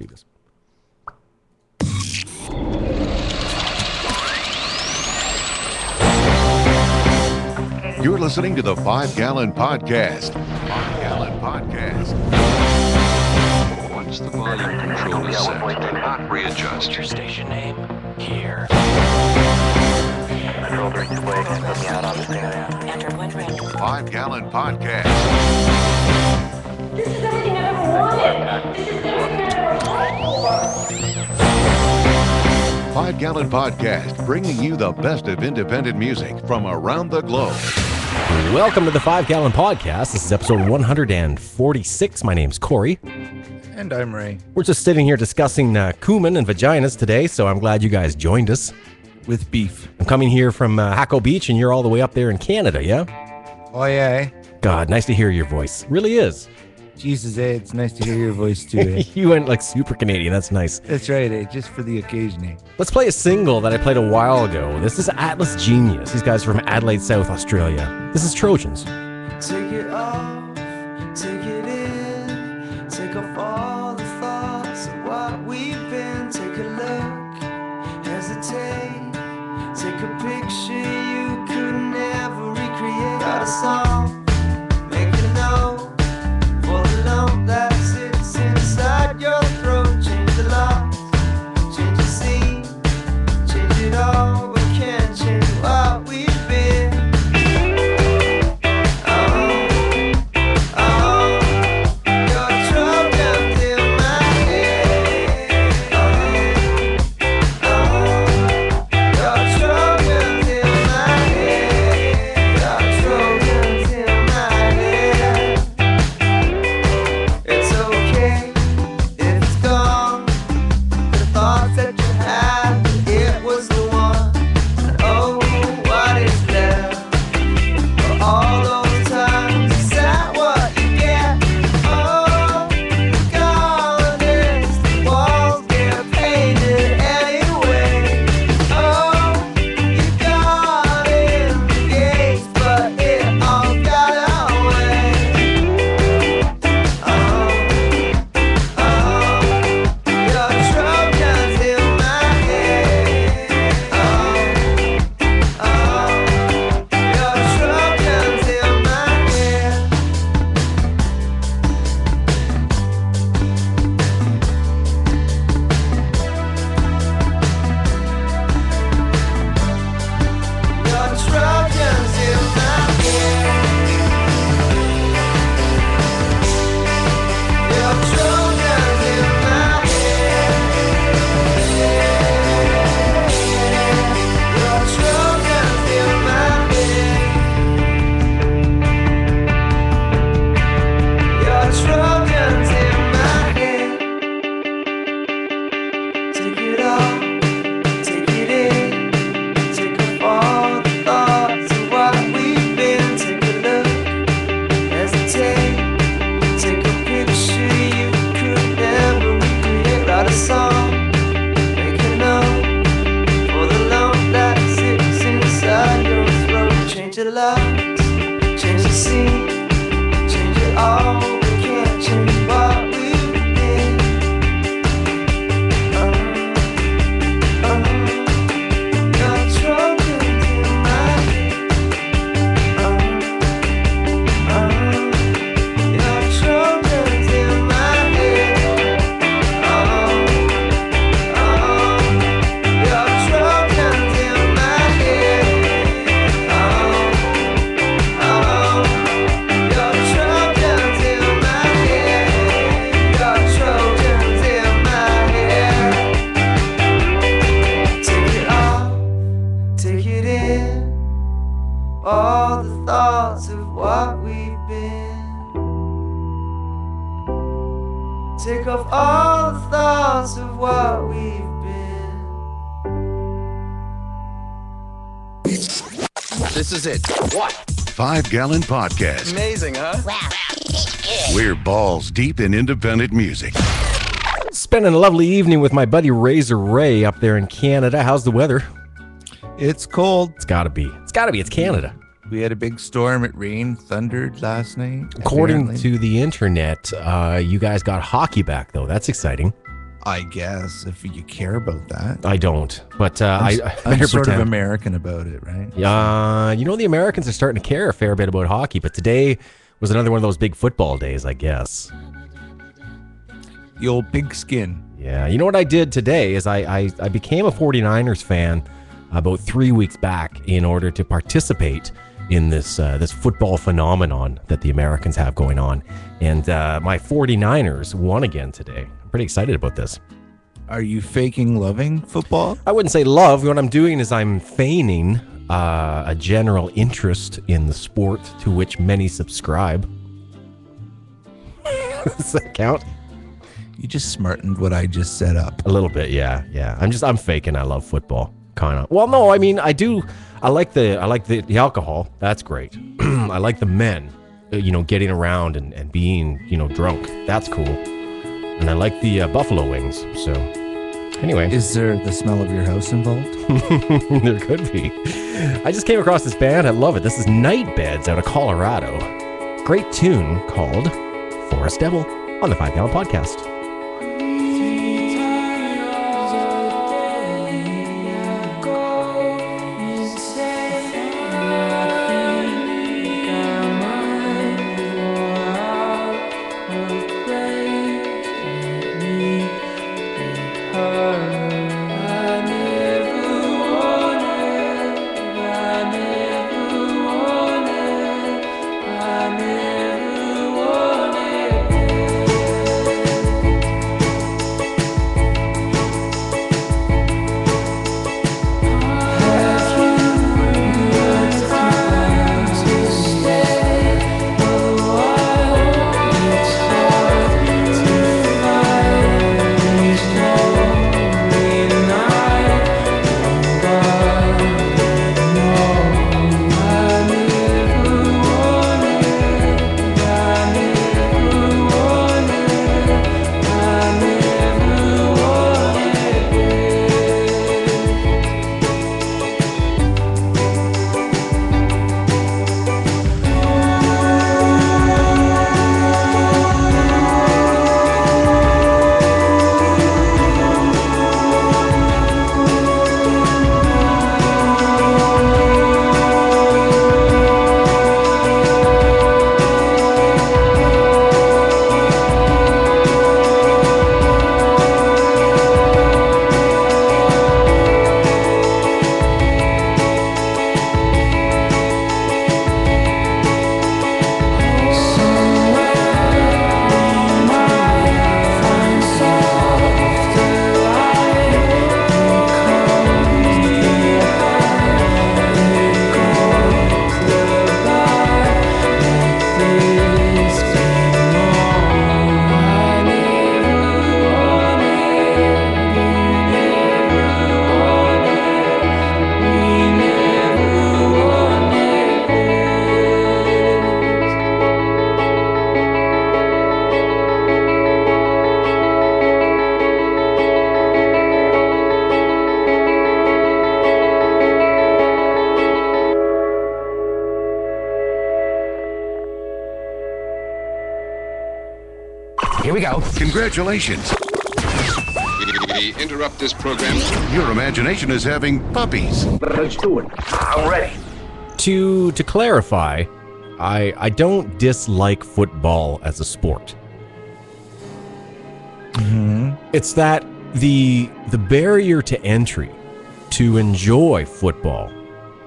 do this. You're listening to the 5 Gallon Podcast. 5 Gallon Podcast. Once the volume control is set, do not readjust. Your station name here. Control break the way and put me out on the screen. Enter one range. 5 Gallon Podcast. This is everything I've ever wanted. This is everything I've ever wanted. 5 Gallon Podcast, bringing you the best of independent music from around the globe. Welcome to the 5 Gallon Podcast. This is episode 146. My name's Corey. And I'm Ray. We're just sitting here discussing cumin and vaginas today, so I'm glad you guys joined us. With beef. I'm coming here from Hacko Beach, and you're all the way up there in Canada, yeah? Oh, yeah. God, nice to hear your voice. Really is. Jesus, it's nice to hear your voice, too, eh? You went like super Canadian. That's nice. That's right, just for the occasion, eh? Let's play a single that I played a while ago. This is Atlas Genius. These guys are from Adelaide, South Australia. This is Trojans. Take it off, take it in, take off all the thoughts of what we've been. Take a look, hesitate, take a picture you could never recreate. Got a song, make a note for the lump that sits inside your throat. Change the locks, change the scene, change it all, but can't change what we've been. Take off all the thoughts of what we've been. This is it. What? 5 Gallon Podcast. Amazing, huh? Wow. We're balls deep in independent music. Spending a lovely evening with my buddy Razor Ray up there in Canada. How's the weather? It's cold. It's gotta be. It's gotta be. It's Canada. We had a big storm. It rained, thundered last night. According apparently. to the internet, you guys got hockey back, though. That's exciting. I guess if you care about that. I don't, but I'm better sort of pretend. American about it, right? The Americans are starting to care a fair bit about hockey, but today was another one of those big football days, I guess. The old pigskin. Yeah, you know what I did today is I became a 49ers fan about 3 weeks back in order to participate in this football phenomenon that the Americans have going on. And my 49ers won again today. I'm pretty excited about this. Are you faking loving football? I wouldn't say love. What I'm doing is I'm feigning a general interest in the sport to which many subscribe. Does that count? You just smartened what I just set up. A little bit, yeah. I'm faking I love football, kind of. Well, no, I mean I do. I like the alcohol. That's great. I like the men, getting around and being, drunk. That's cool. And I like the buffalo wings. So, anyway. Is there the smell of your house involved? There could be. I just came across this band. I love it. This is Nightbeds out of Colorado. Great tune called Forest Devil on the 5 Gallon Podcast. Here we go. Congratulations. We interrupt this program. Your imagination is having puppies. Let's do it. I'm ready. To clarify, I don't dislike football as a sport. It's that the barrier to entry to enjoy football,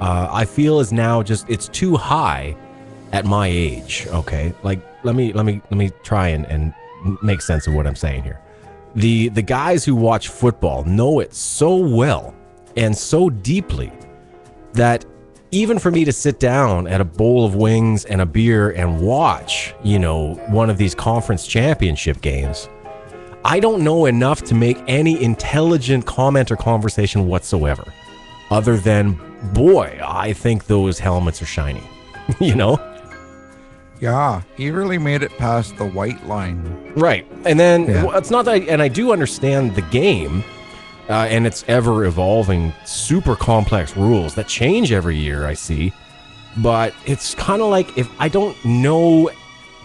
I feel is now it's too high at my age. Okay, like let me try and make sense of what I'm saying here. The guys who watch football know it so well and so deeply that even for me to sit down at a bowl of wings and a beer and watch, one of these conference championship games, I don't know enough to make any intelligent comment or conversation whatsoever, other than, boy, I think those helmets are shiny, Yeah, he really made it past the white line. Right. And then Yeah. it's not that, and I do understand the game and its ever evolving, super complex rules that change every year, I see. But it's kind of like if I don't know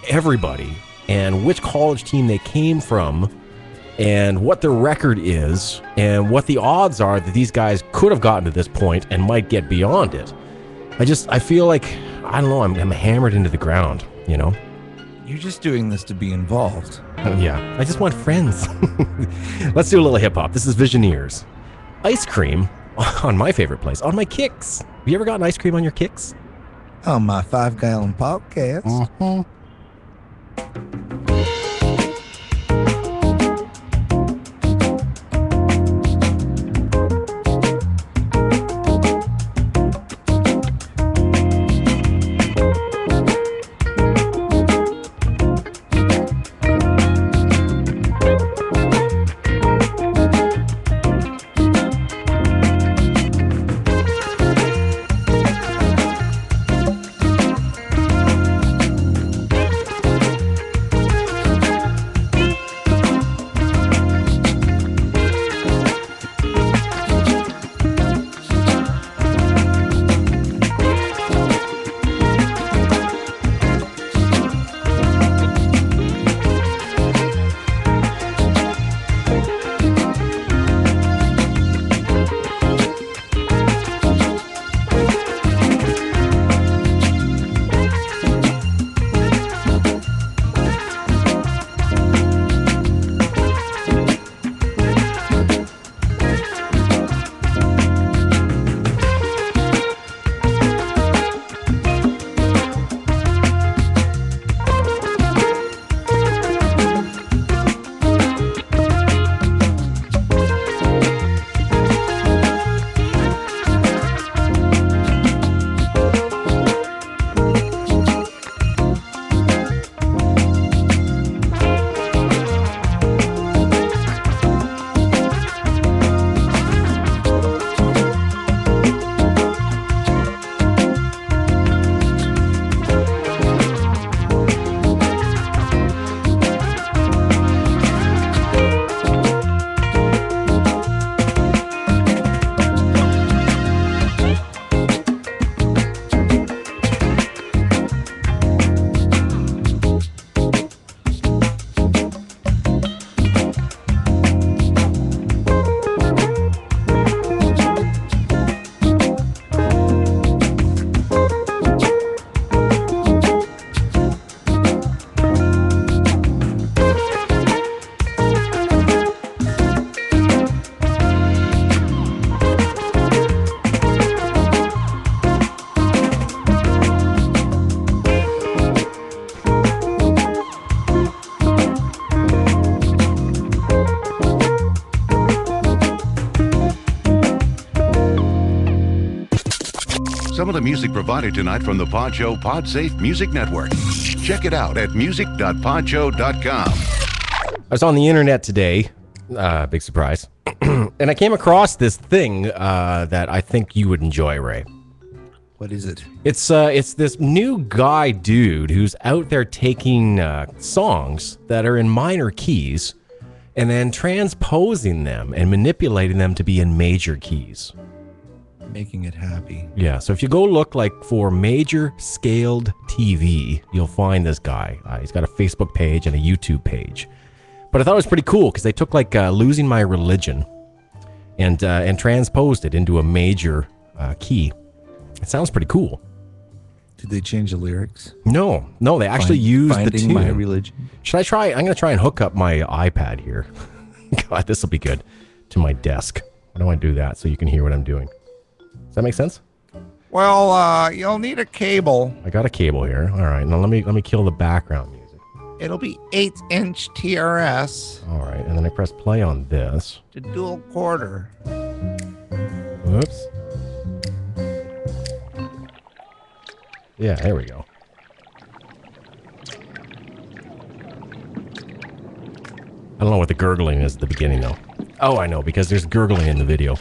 everybody and which college team they came from and what their record is and what the odds are that these guys could have gotten to this point and might get beyond it. I feel like, I don't know, I'm hammered into the ground, you know? You're just doing this to be involved. Yeah, I just want friends. Let's do a little hip hop. This is Visioneers. Ice cream on my favorite place, on my kicks. Have you ever gotten ice cream on your kicks? On my 5 Gallon podcast. Mm-hmm. Some of the music provided tonight from the Pod Show PodSafe Music Network. Check it out at music.podshow.com. I was on the internet today, big surprise, and I came across this thing that I think you would enjoy, Ray. What is it? It's this new guy dude who's out there taking songs that are in minor keys and then transposing them and manipulating them to be in major keys. Making it happy. Yeah, so if you go look like for major scaled TV, you'll find this guy. He's got a Facebook page and a YouTube page. But I thought it was pretty cool because they took like Losing My Religion and transposed it into a major key. It sounds pretty cool. Did they change the lyrics? No, they actually used the tune. My religion. Should I try? I'm going to try and hook up my iPad here. God, this will be good. To my desk. Why do I do that so you can hear what I'm doing? Does that make sense? Well, you'll need a cable. I got a cable here. All right, now let me kill the background music. It'll be 8-inch TRS. All right, and then I press play on this. To dual quarter. Whoops. Yeah, there we go. I don't know what the gurgling is at the beginning, though. Oh, I know, because there's gurgling in the video.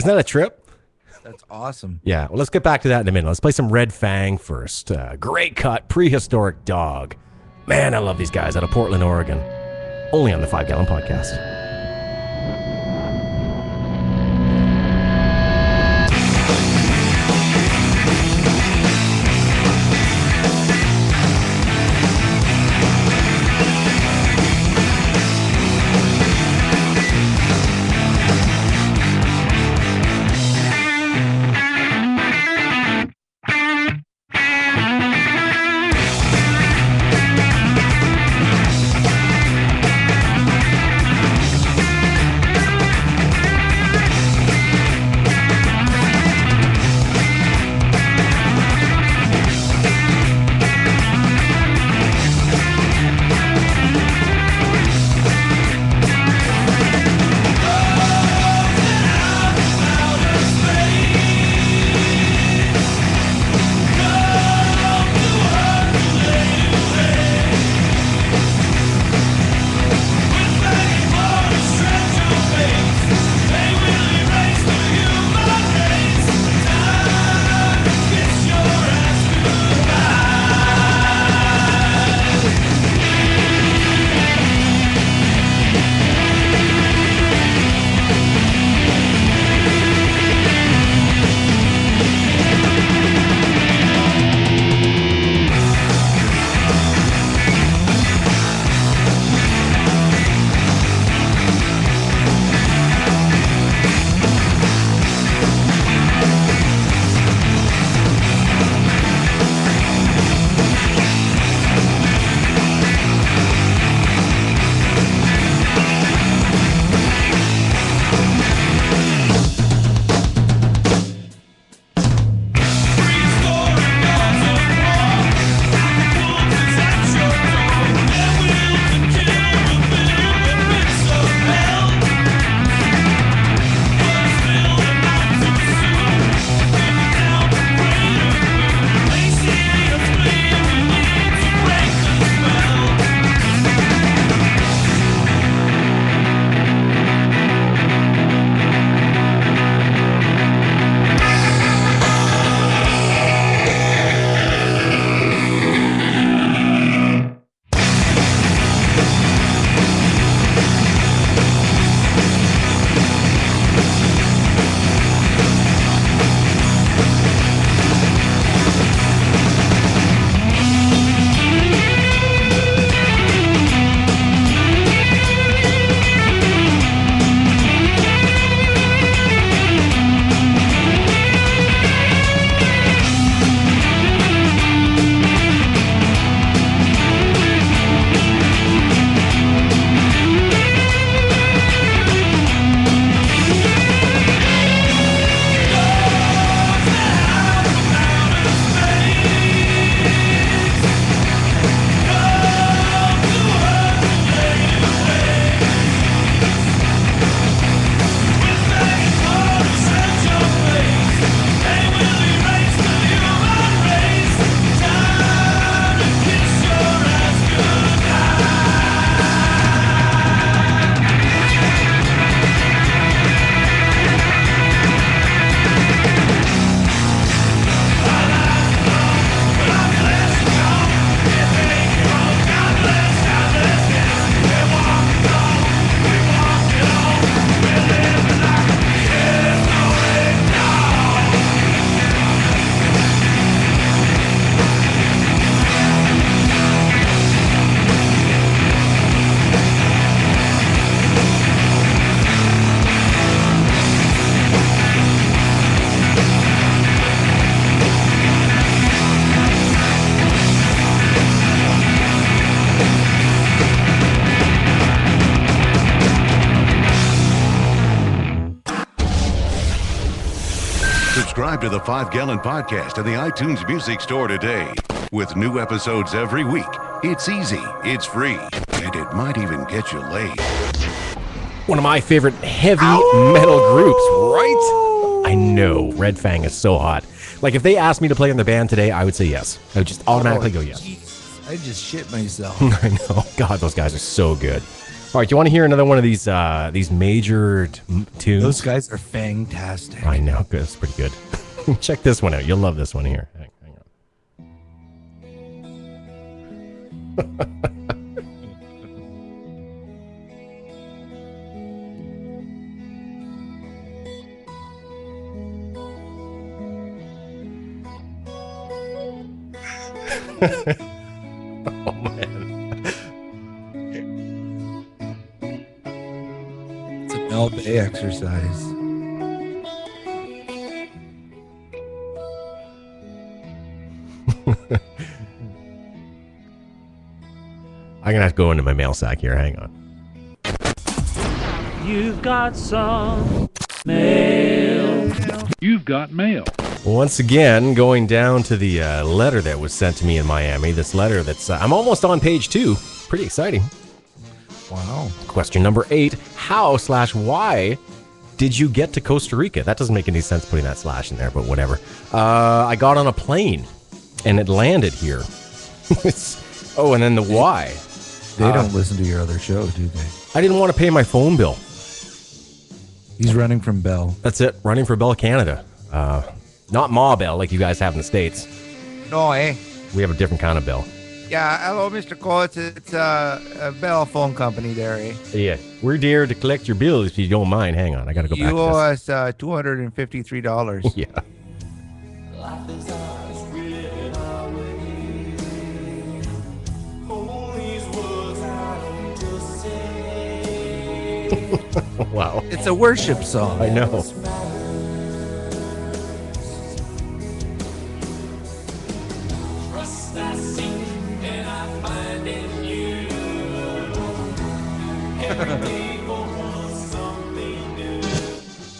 Isn't that a trip? That's awesome. Yeah, well, let's get back to that in a minute. Let's play some Red Fang first. Great cut, prehistoric dog. Man, I love these guys out of Portland, Oregon. Only on the 5 Gallon Podcast. Subscribe to the 5 Gallon Podcast in the iTunes Music Store today. With new episodes every week. It's easy, it's free, and it might even get you laid. One of my favorite heavy metal groups, right? I know. Red Fang is so hot. Like, if they asked me to play in their band today, I would say yes. I would just automatically go yes. Jesus. I just shit myself. I know. God, those guys are so good. All right, do you want to hear another one of these major tunes? Those guys are fantastic. I know, good. It's pretty good. Check this one out. You'll love this one here. Hang on. Oh, man. It's an Mel Bay exercise. I'm going to have to go into my mail sack here. Hang on. You've got some mail. You've got mail. Once again, going down to the letter that was sent to me in Miami. This letter that's... I'm almost on page 2. Pretty exciting. Wow. Question number 8. How/why did you get to Costa Rica? That doesn't make any sense putting that slash in there, but whatever. I got on a plane, and it landed here. And then the why. They don't listen to your other show, do they? I didn't want to pay my phone bill. He's running from Bell. That's it. Running for Bell Canada. Not Ma Bell like you guys have in the States. No, eh? We have a different kind of bell. Yeah, hello, Mr. Cole. It's a Bell phone company there, eh? Yeah. We're here to collect your bill if you don't mind. Hang on. I got to go back You owe to us $253. this. Yeah. Wow. It's a worship song. I know.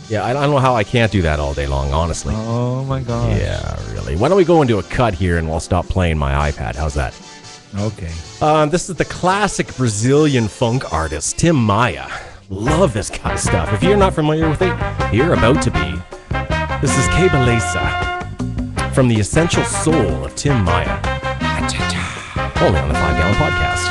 Yeah, I don't know how I can't do that all day long, honestly. Oh my gosh. Yeah, really. Why don't we go into a cut here and we'll stop playing my iPad? How's that? Okay. This is the classic Brazilian funk artist, Tim Maia. Love this kind of stuff. If you're not familiar with it, you're about to be. This is Que Beleza from the Essential Soul of Tim Maia. Only on the 5 Gallon Podcast.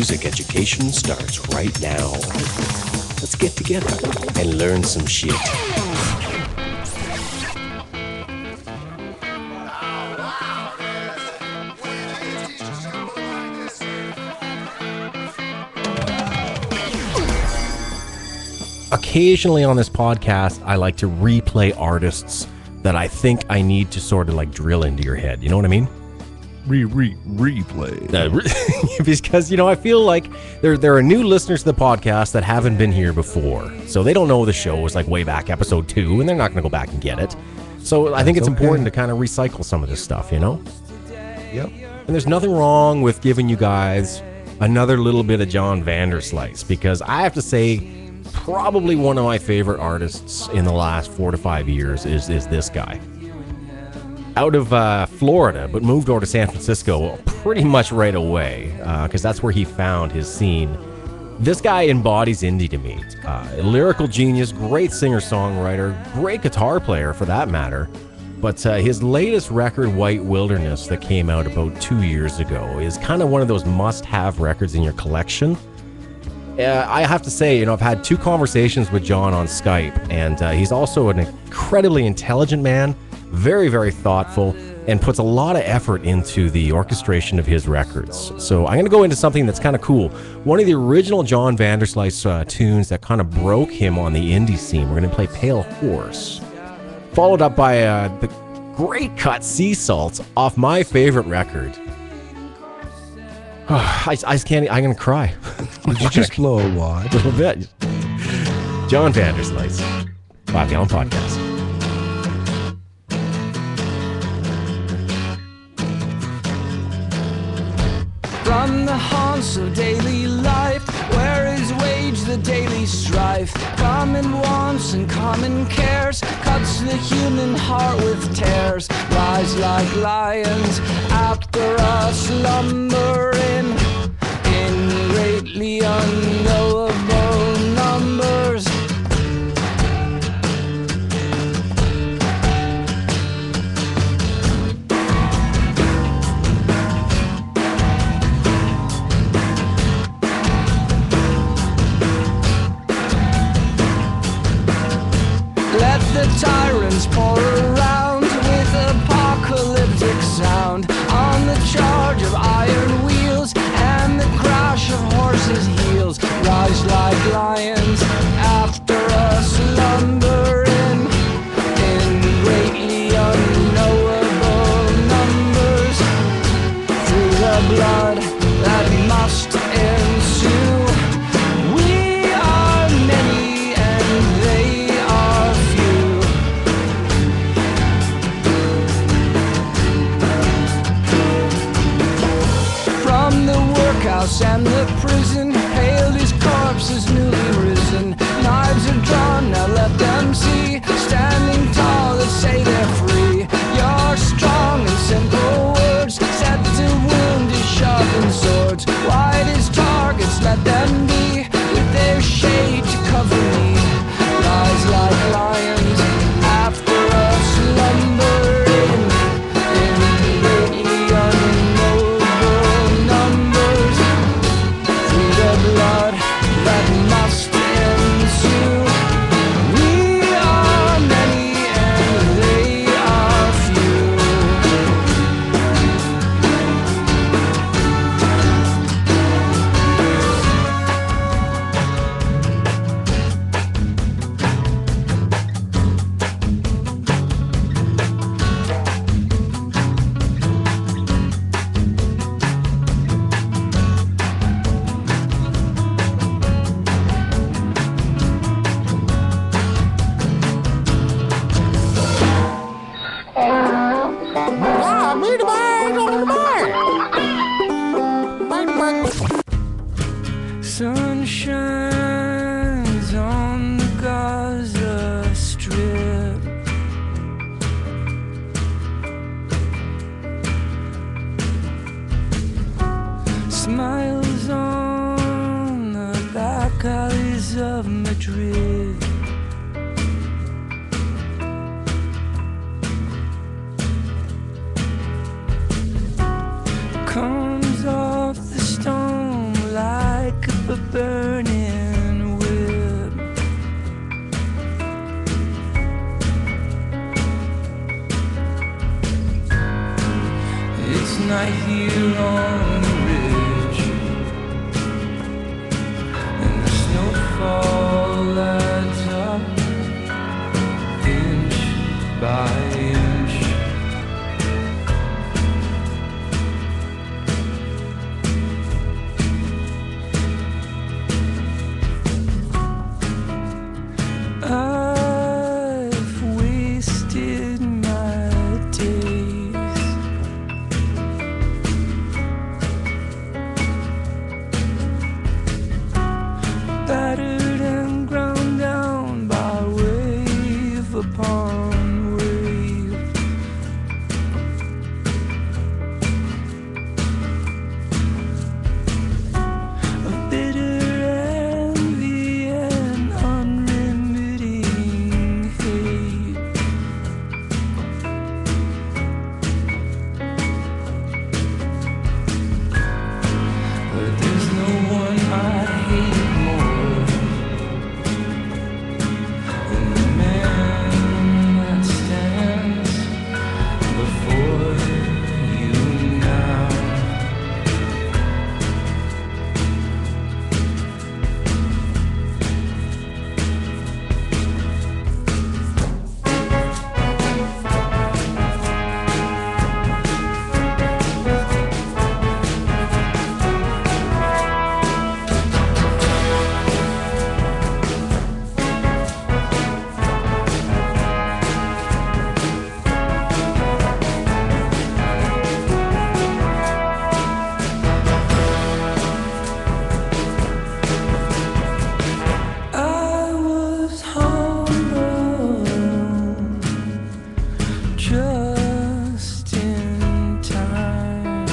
music education starts right now. Let's get together and learn some shit. Occasionally on this podcast, I like to replay artists that I think I need to sort of like drill into your head. You know what I mean? Replay. Because, you know, I feel like there are new listeners to the podcast that haven't been here before. So they don't know the show was like way back episode 2, and they're not going to go back and get it. So I think it's important to kind of recycle some of this stuff, you know? Yep. And there's nothing wrong with giving you guys another little bit of John Vanderslice, because I have to say, probably one of my favorite artists in the last 4 to 5 years is this guy. Out of Florida, but moved over to San Francisco pretty much right away, because that's where he found his scene. This guy embodies indie to me. A lyrical genius, great singer-songwriter, great guitar player for that matter. But his latest record, White Wilderness, that came out about 2 years ago, is kind of one of those must-have records in your collection. I have to say, you know, I've had 2 conversations with John on Skype, and he's also an incredibly intelligent man, very, very thoughtful, and puts a lot of effort into the orchestration of his records. So I'm going to go into something that's kind of cool. One of the original John Vanderslice tunes that kind of broke him on the indie scene. We're going to play Pale Horse, followed up by the great cut Sea Salts off my favorite record. I just can't. I'm going to cry. Did you just blow a wad? A little bit. John Vanderslice, 5 Gallon Podcast. From the haunts of daily life, where is waged the daily strife, common wants and common cares, cuts the human heart with tears, rise like lions after us slumbering in greatly unknowable numbers. The tyrants pour around with apocalyptic sound on the charge of iron wheels and the crash of horses' heels. Rise like lions after us slumbering in greatly unknowable numbers. Through the blood that must ensue, we are many and they are few. From the workhouse and the prison, hailed his corpse as newly risen. Knives are drawn, now let them see. Standing tall, let's say they're free. Your strong and simple words, set to wound his sharpened swords. Wide as targets, let them be, with their shade to cover me. Rise like lions after us slumbering in greatly unknowable numbers. night here on the ridge, and the snowfall adds up inch by inch. I've wasted my days battered and ground down by wave upon wave. Of bitter envy and unremitting hate. But there's no one I hate more than the man that stands before you now. I was humble just in time.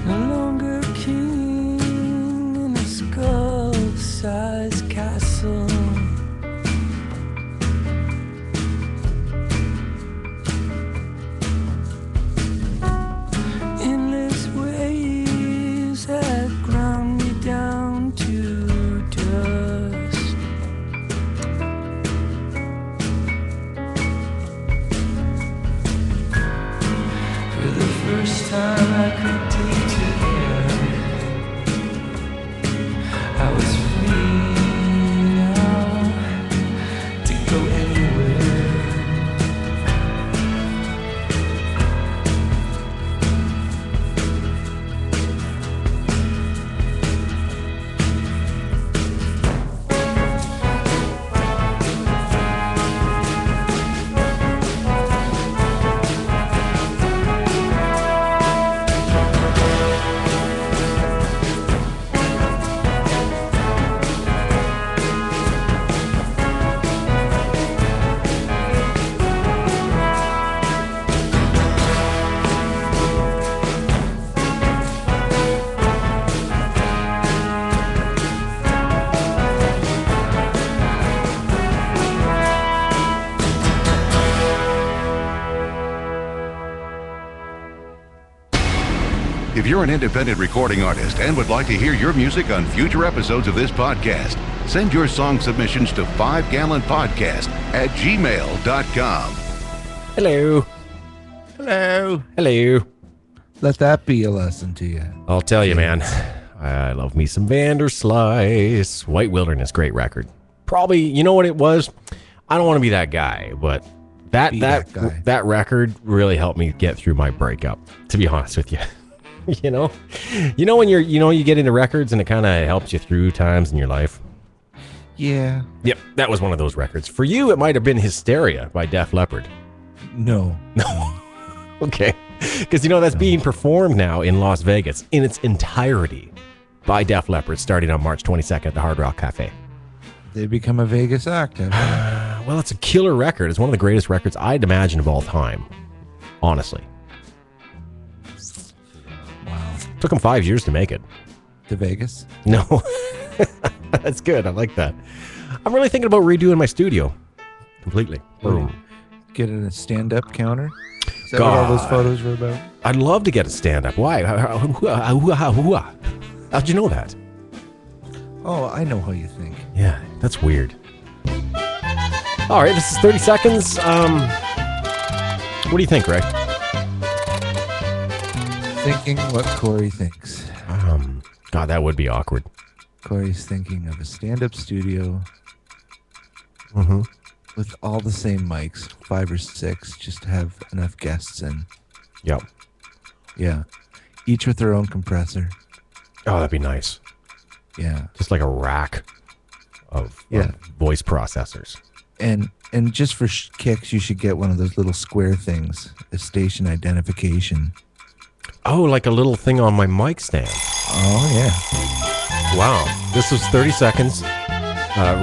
No longer king in a skull-sized castle. Endless waves had ground me down to dust. For the first time I could take to care. I was free now to go anywhere. If you're an independent recording artist and would like to hear your music on future episodes of this podcast, send your song submissions to 5gallonpodcast@gmail.com. Hello. Hello. Hello. Let that be a lesson to you. I'll tell you, man. I love me some Vanderslice. White Wilderness, great record. Probably, you know what it was? I don't want to be that guy, but that record really helped me get through my breakup, to be honest with you. you know when you get into records and it kind of helps you through times in your life. Yeah. Yep, that was one of those records. For you, it might have been Hysteria by Def Leppard. No. Okay. Because that's being performed now in Las Vegas in its entirety by Def Leppard starting on March 22nd at the Hard Rock Cafe. They become a Vegas act. Well, it's a killer record. It's one of the greatest records I'd imagine of all time. Honestly. Wow. Took them 5 years to make it. To Vegas? No. That's good. I like that. I'm really thinking about redoing my studio. Completely. Boom. Getting a stand-up counter? Is that what all those photos were about? I'd love to get a stand-up. Why? How'd you know that? Oh, I know how you think. Yeah, that's weird. All right, this is 30 seconds. What do you think, Ray? Thinking what Corey thinks. God, that would be awkward. Corey's thinking of a stand-up studio Mm-hmm. with all the same mics, 5 or 6, just to have enough guests in. Yep. Yeah. Each with their own compressor. Oh, that'd be nice. Yeah. Just like a rack of voice processors. And just for kicks, you should get one of those little square things, a station identification. Oh, like a little thing on my mic stand. Oh, yeah. Wow. This was 30 seconds.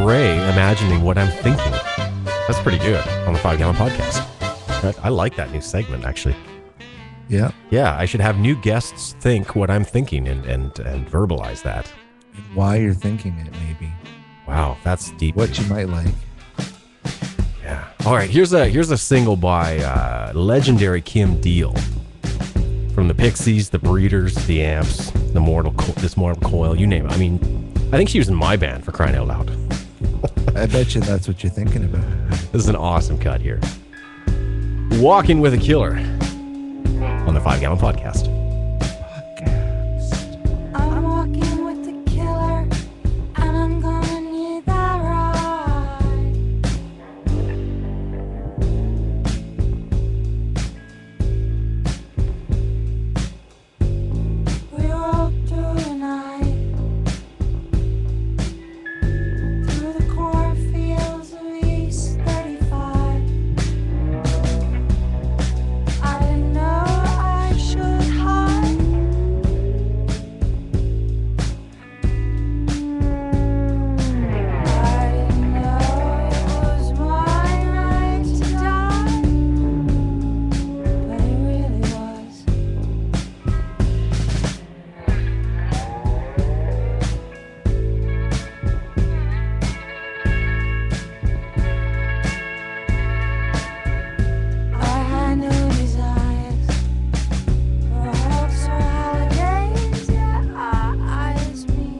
Ray imagining what I'm thinking. That's pretty good on the 5 Gallon Podcast. I like that new segment, actually. Yeah. Yeah, I should have new guests think what I'm thinking and verbalize that. Why you're thinking it, maybe. Wow, that's deep. What you might like. Yeah. All right, here's a single by legendary Kim Deal. From the Pixies, the Breeders, the Amps, the Mortal Coil, you name it. I mean, I think she was in my band, for crying out loud. I bet you that's what you're thinking about. This is an awesome cut here. Walking with a Killer on the 5 Gallon Podcast. I'm walking with the killer, and I'm gonna need that ride. We rolled through the night, through the cornfields of East 35. I didn't know I should hide. I didn't know it was my right to die, but it really was. I had no desires for hopes or holidays, yeah, I was me.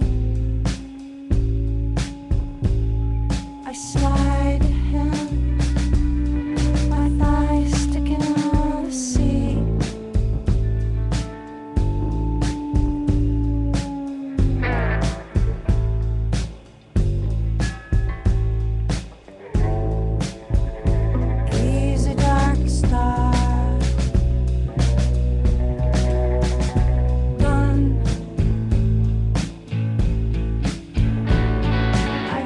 I slide to him, my thighs sticking on the seat. He's a dark star. Done. I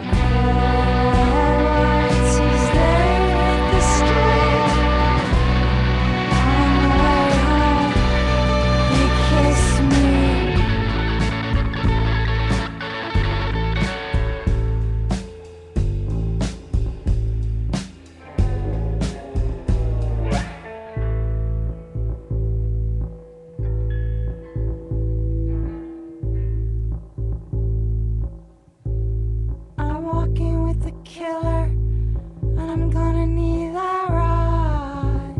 headlights as they hit the street. On the way home, he kissed me. I'm walking with the killer, and I'm gonna need that ride.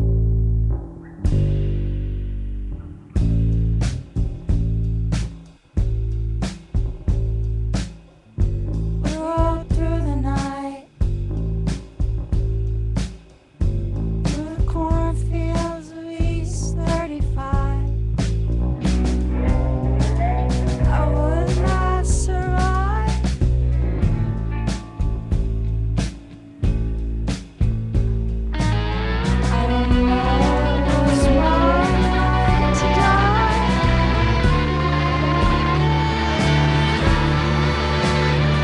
We rode through the night, through the cornfields of East 35. I would not survive. I don't know it was my right to die.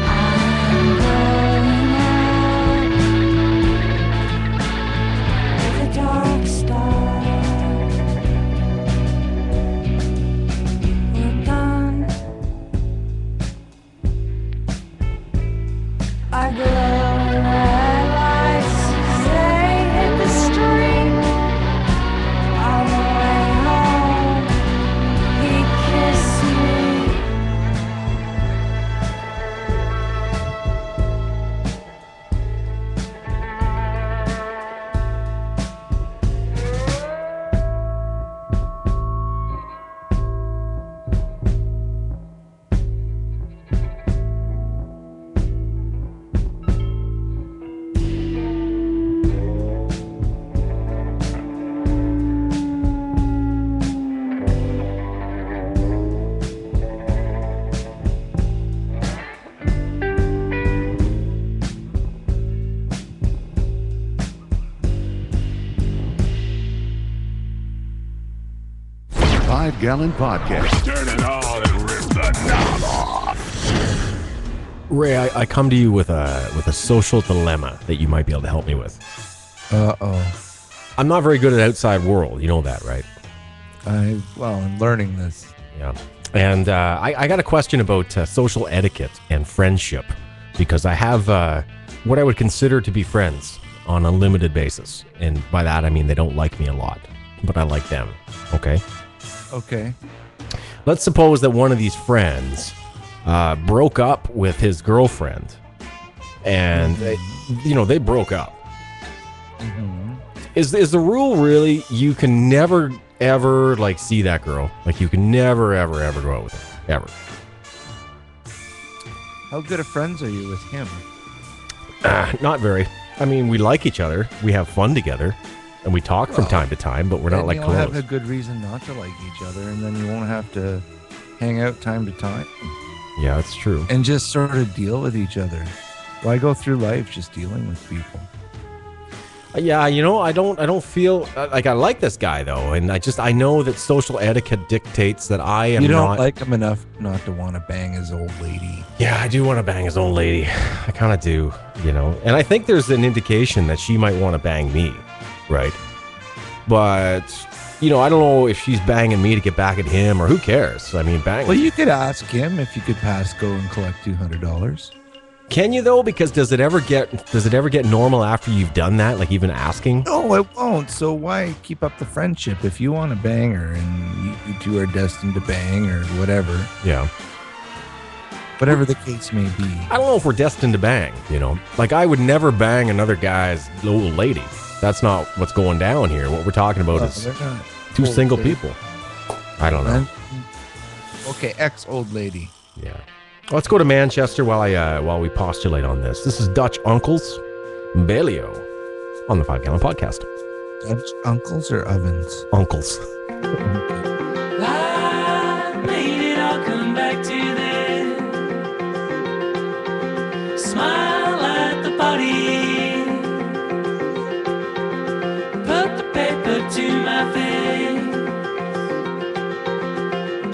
I'm going out with a dark star. We're done. I glow red lights as they hit the street. On the way home, he kissed me. 5-Gallon Podcast. Turn it on and rip the knob off. Ray, I come to you with a social dilemma that you might be able to help me with. I'm not very good at outside world. You know that, right? I'm learning this. Yeah. And I got a question about social etiquette and friendship, because I have what I would consider to be friends on a limited basis. And by that, I mean they don't like me a lot, but I like them. Okay? Okay. Let's suppose that one of these friends broke up with his girlfriend, and they broke up. Mm-hmm. Is the rule really you can never ever like see that girl? Like you can never ever go out with her ever? How good of friends are you with him? Not very. I mean, we like each other. We have fun together, and we talk from time to time. But we're not like you'll close. have a good reason not to like each other, and then you won't have to hang out time to time. Yeah, that's true. And just sort of deal with each other. Why go through life just dealing with people? Yeah, I don't feel like I like this guy though, and I know that social etiquette dictates that I am. You don't not like him enough not to want to bang his old lady. Yeah, I do want to bang his old lady. I kind of do, and I think there's an indication that she might want to bang me, right? But I don't know if she's banging me to get back at him, or who cares? I mean, bang. Well, you could ask him if you could pass go and collect $200. Can you though? Because does it ever get normal after you've done that? Like even asking? No, it won't. So why keep up the friendship if you want to bang her and you two are destined to bang or whatever? Yeah. Whatever the case may be. I don't know if we're destined to bang. Like I would never bang another guy's old lady. That's not what's going down here. What we're talking about is two single people. I don't know. Okay, ex-old lady. Yeah. Let's go to Manchester while we postulate on this. This is Dutch Uncles, Belio, on the 5-Gallon Podcast. Dutch uncles or ovens? Uncles. I made it all come back to this. Smile at the party. Put the paper to my face.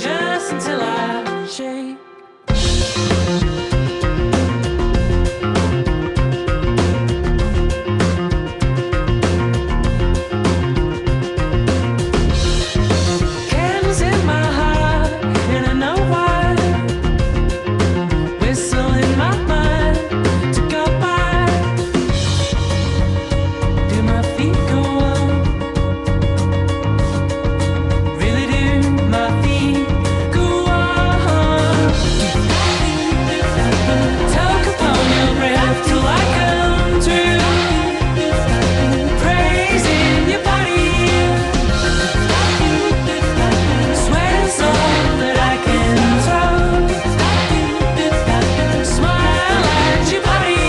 Just until I shake. Candles in my heart, and I know why. Whistle in my mind to go by. Do my feet go on? Really do my feet go on? Talk upon your breath till I come through. Praising your body. Sweat is all that I can throw. Smile at your body.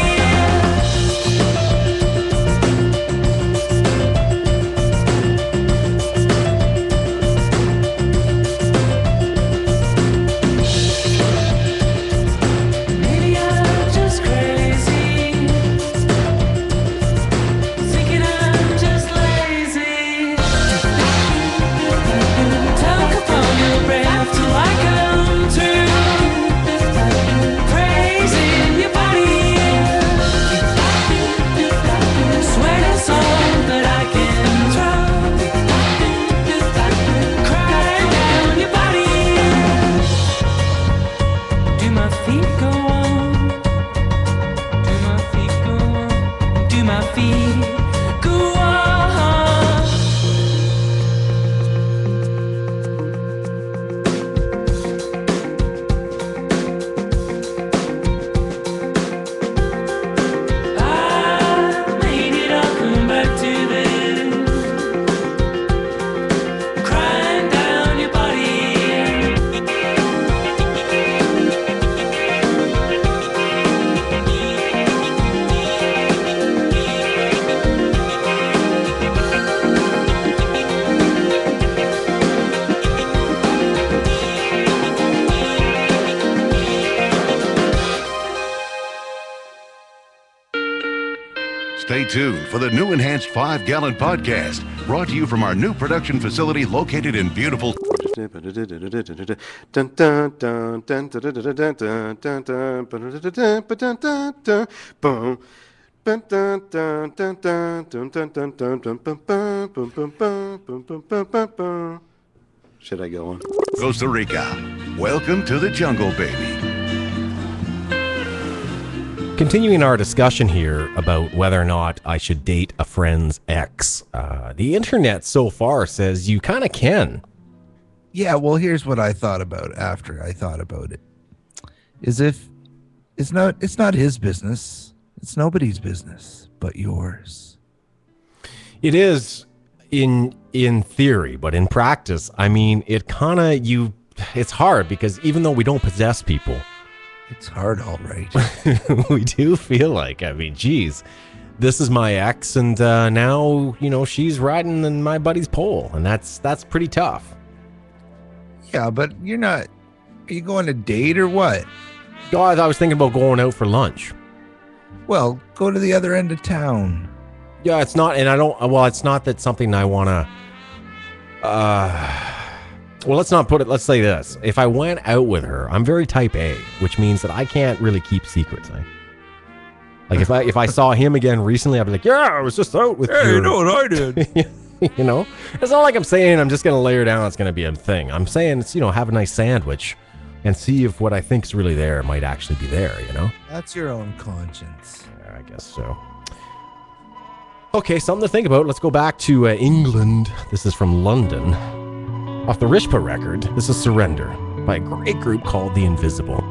Maybe I'm just crazy, thinking I'm just lazy. Talk upon your breath till I come through. Praising your body. Sweat is all that I can throw. Crying down your body. Do my feet go on? Do my feet go on? Do my feet go on? I made it all come back to this. Crying down your body. Stay tuned for the new enhanced 5-Gallon Podcast, brought to you from our new production facility located in beautiful Should I go on? Costa Rica, welcome to the jungle, baby. Continuing our discussion here about whether or not I should date a friend's ex, the internet so far says you kind of can. Yeah, well, here's what I thought about after I thought about it. Is if it's not his business. It's nobody's business but yours. It is in theory, but in practice, I mean, it's hard because even though we don't possess people, it's hard, all right. We do feel like, I mean, geez, this is my ex, and now, she's riding in my buddy's pole, and that's pretty tough. Yeah, but are you going to date or what? God, I was thinking about going out for lunch. Well, go to the other end of town. Yeah, it's not, and it's not that something I want to, well, let's say this. If I went out with her, I'm very type A, which means that I can't really keep secrets. Like if I saw him again recently, I'd be like, yeah, I was just out with you. You know what I did. It's not like I'm saying I'm just going to lay her down. It's going to be a thing. I'm saying it's, have a nice sandwich and see if what I think's really there might actually be there, That's your own conscience. Yeah, I guess so. Okay, something to think about. Let's go back to England. This is from London. Off the Rishpa record, this is Surrender by a great group called The Invisible.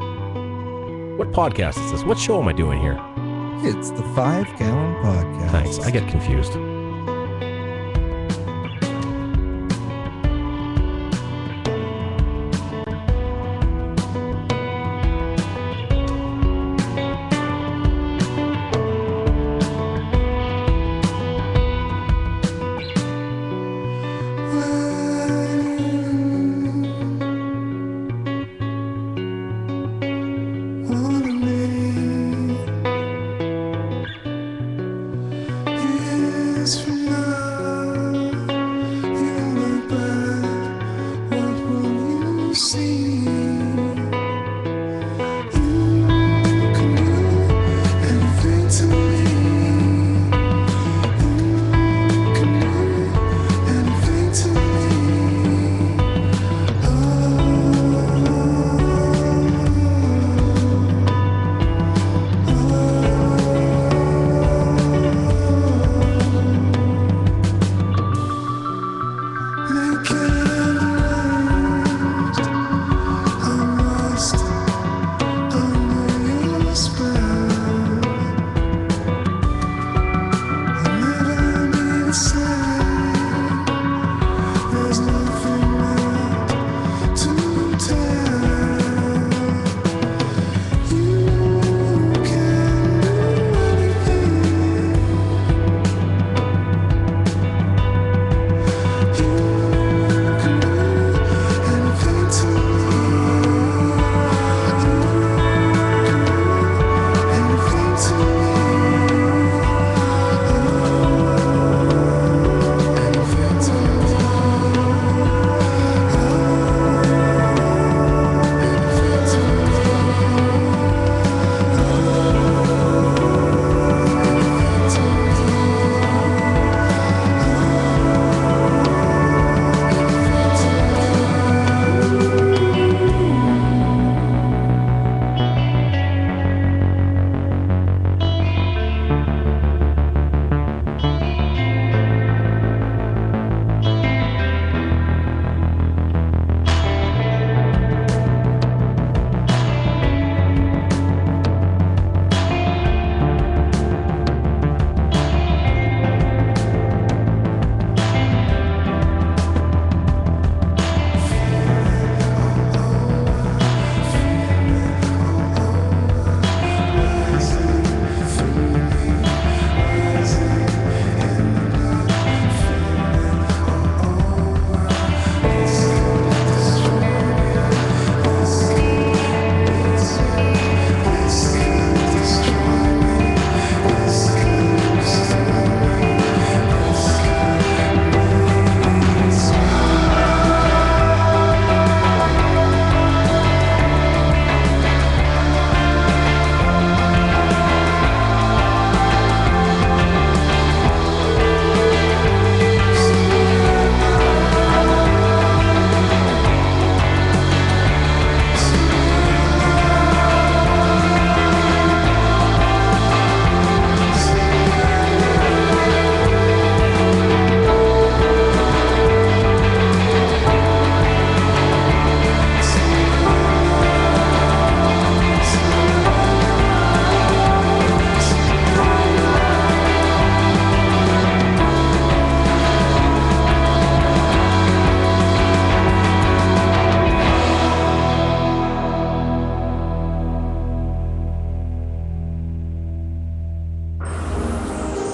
What podcast is this? What show am I doing here? It's the 5 Gallon Podcast. Thanks. I get confused. Is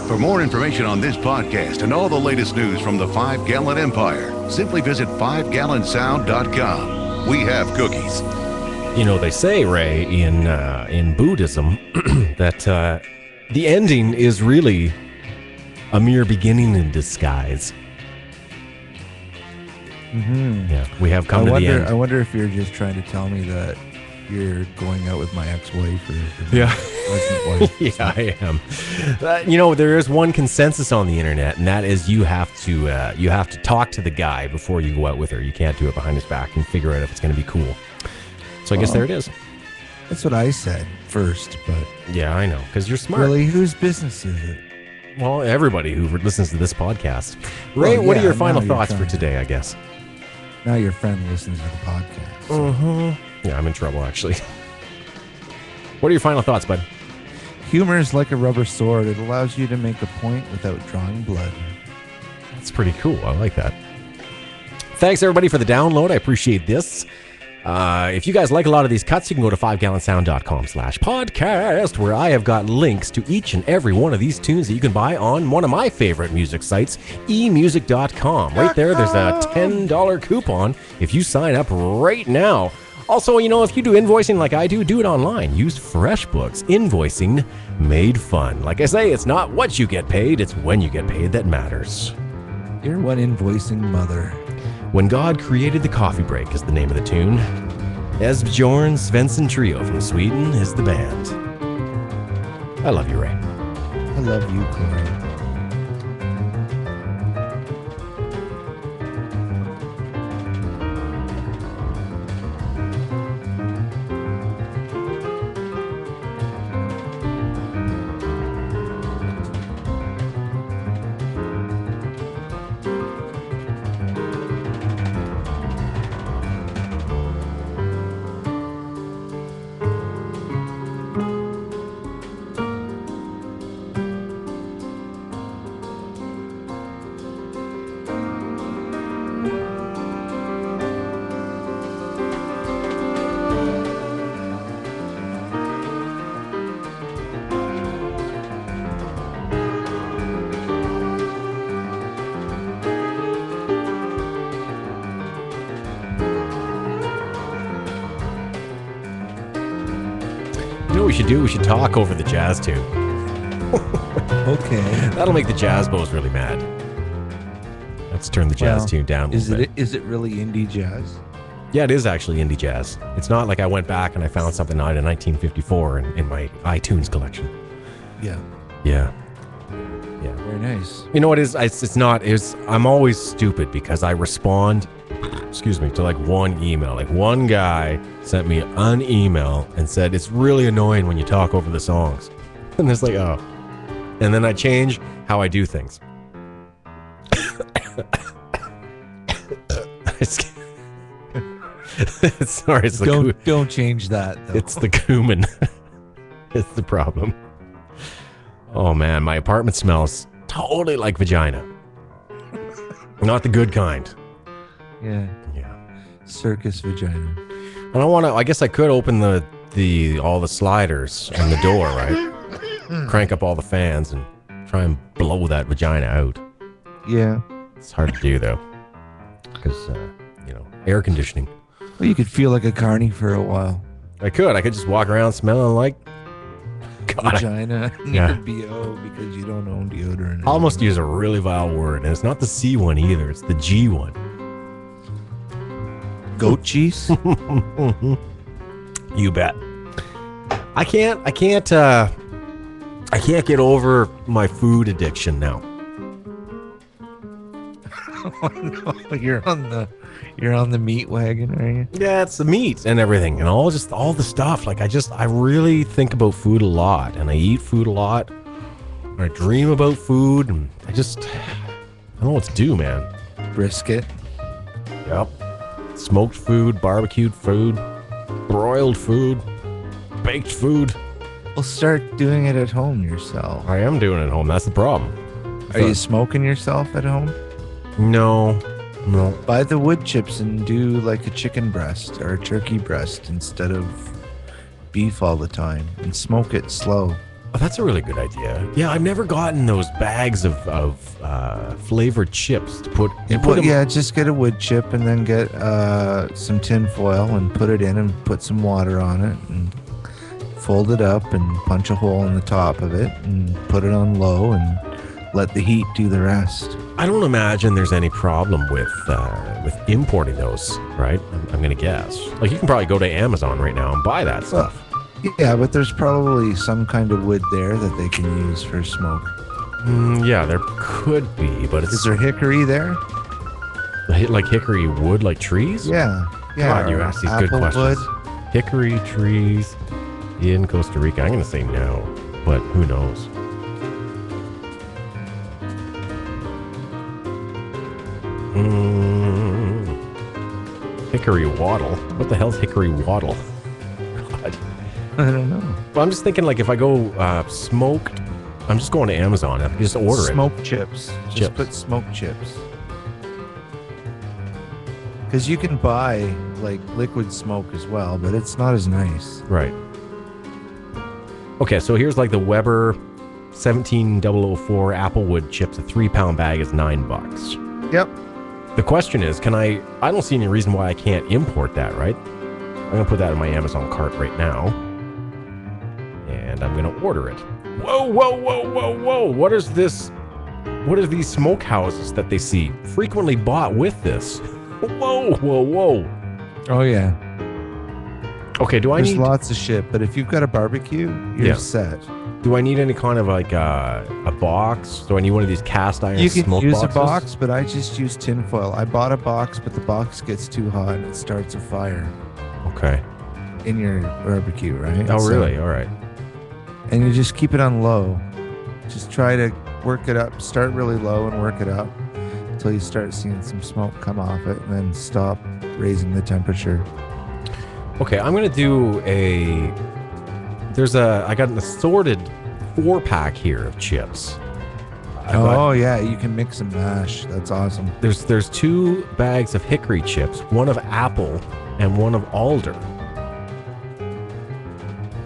For more information on this podcast and all the latest news from the 5 Gallon Empire, simply visit 5gallonsound.com. We have cookies. You know, they say, Ray, in Buddhism, that the ending is really a mere beginning in disguise. Mm-hmm. Yeah, we have come to the end. I wonder if you're just trying to tell me that you're going out with my ex-wife or Yeah. present wife. Yeah, I am. You know, there is one consensus on the internet, and that is you have to talk to the guy before you go out with her. You can't do it behind his back and figure out if it's going to be cool. So I guess there it is. That's what I said first, but Yeah, I know, because you're smart. really, whose business is it? Well, everybody who listens to this podcast. Ray, Well, what are yeah, your final now you're thoughts for trying to- today, I guess? Now your friend listens to the podcast. Mm-hmm. Yeah, I'm in trouble, actually. What are your final thoughts, bud? Humor is like a rubber sword. It allows you to make a point without drawing blood. That's pretty cool. I like that. Thanks, everybody, for the download. I appreciate this. If you guys like a lot of these cuts, you can go to 5gallonsound.com/podcast, where I have got links to each and every one of these tunes that you can buy on one of my favorite music sites, emusic.com. Right there, there's a $10 coupon if you sign up right now. Also, you know, if you do invoicing like I do it online. Use FreshBooks. Invoicing made fun. Like I say, it's not what you get paid, it's when you get paid that matters. You're one invoicing mother. When God Created the Coffee Break is the name of the tune. Esbjorn Svensson Trio from Sweden is the band. I love you, Ray. I love you, Corey. You know what we should do? We should talk over the jazz tune. Okay. That'll make the jazz bows really mad. Let's turn the jazz tune down a little bit. Is it really indie jazz? Yeah, it is actually indie jazz. It's not like I went back and I found something out in 1954 in my iTunes collection. Yeah. Yeah. Very nice. You know what it is? I'm always stupid because I respond, to like one email. Like one guy sent me an email and said, it's really annoying when you talk over the songs. And it's like, oh. And then I change how I do things. Sorry, it's the don't change that, though. It's the cumin. It's the problem. Oh man, my apartment smells totally like vagina. Not the good kind. Yeah. Circus vagina. And I guess I could open all the sliders on the door, right? Crank up all the fans and try and blow that vagina out. Yeah. It's hard to do though. Because, air conditioning. Well, you could feel like a carny for a while. I could just walk around smelling like vagina. Yeah. BO because you don't own deodorant. I almost use a really vile word, and it's not the C one either, it's the G one. Goat cheese? You bet. I can't get over my food addiction now. Oh no, you're on the meat wagon, are you? Yeah, it's the meat and everything and all the stuff. Like I really think about food a lot, and I eat food a lot. And I dream about food, and I don't know what to do, man. Brisket. Yep. Smoked food, barbecued food, broiled food, baked food. Well, start doing it at home yourself. I am doing it at home. That's the problem. Are you smoking yourself at home? No. Buy the wood chips and do like a chicken breast or a turkey breast instead of beef all the time, and smoke it slow. Oh, that's a really good idea. Yeah, I've never gotten those bags of flavored chips to put. You put them, Yeah, just get a wood chip and then get some tin foil and put it in and put some water on it and fold it up and punch a hole in the top of it and put it on low and let the heat do the rest. I don't imagine there's any problem with importing those, right? I'm gonna guess. Like you can probably go to Amazon right now and buy that stuff. Yeah, but there's probably some kind of wood there that they can use for smoke. Yeah, there could be, but Is there hickory there? like hickory wood, like trees? Yeah. God, you ask these good apple questions. wood. Hickory trees in Costa Rica. I'm gonna say no, but who knows? Hickory wattle. What the hell's hickory wattle? God. I don't know. Well, I'm just thinking, like, if I go smoked, I'm just going to Amazon. I can just order Smoked chips. Just Chips. put smoked chips. Because you can buy like liquid smoke as well, but it's not as nice. it. Right. Okay, so here's like the Weber 17004 Applewood chips. A 3-pound bag is $9. Yep. The question is, I don't see any reason why I can't import that, right? I'm going to put that in my Amazon cart right now. And I'm going to order it. Whoa, whoa, whoa, whoa, whoa. What is this? What are these smokehouses that they see frequently bought with this? Whoa, whoa, whoa. Oh yeah. Okay, do I There's need lots of shit, but if you've got a barbecue, you're Yeah. set. do I need any kind of like a box? Do I need one of these cast iron You can smoke use boxes? a box, but I just use tinfoil. I bought a box, but the box gets too hot and it starts a fire Okay. in your barbecue, right? Oh, So- really? All right. and you just keep it on low. Just try to work it up. Start really low and work it up until you start seeing some smoke come off it, and then stop raising the temperature. Okay, I'm gonna do I got an assorted 4-pack here of chips. I got- Oh yeah, you can mix and mash. That's awesome. There's 2 bags of hickory chips, one of apple and one of alder.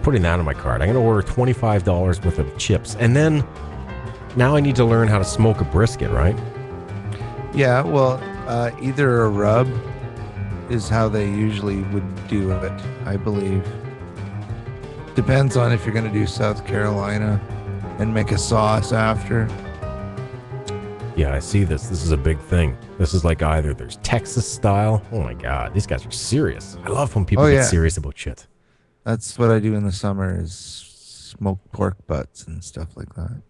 Putting that on my card. I'm gonna order $25 worth of chips, and then now I need to learn how to smoke a brisket, right? Yeah, well, either a rub is how they usually would do it, I believe. Depends on if you're going to do South Carolina and make a sauce after. Yeah, I see this. This is a big thing. This is like either there's Texas style. Oh my God, these guys are serious. I love when people Oh, get yeah. serious about shit. That's what I do in the summer is smoke pork butts and stuff like that.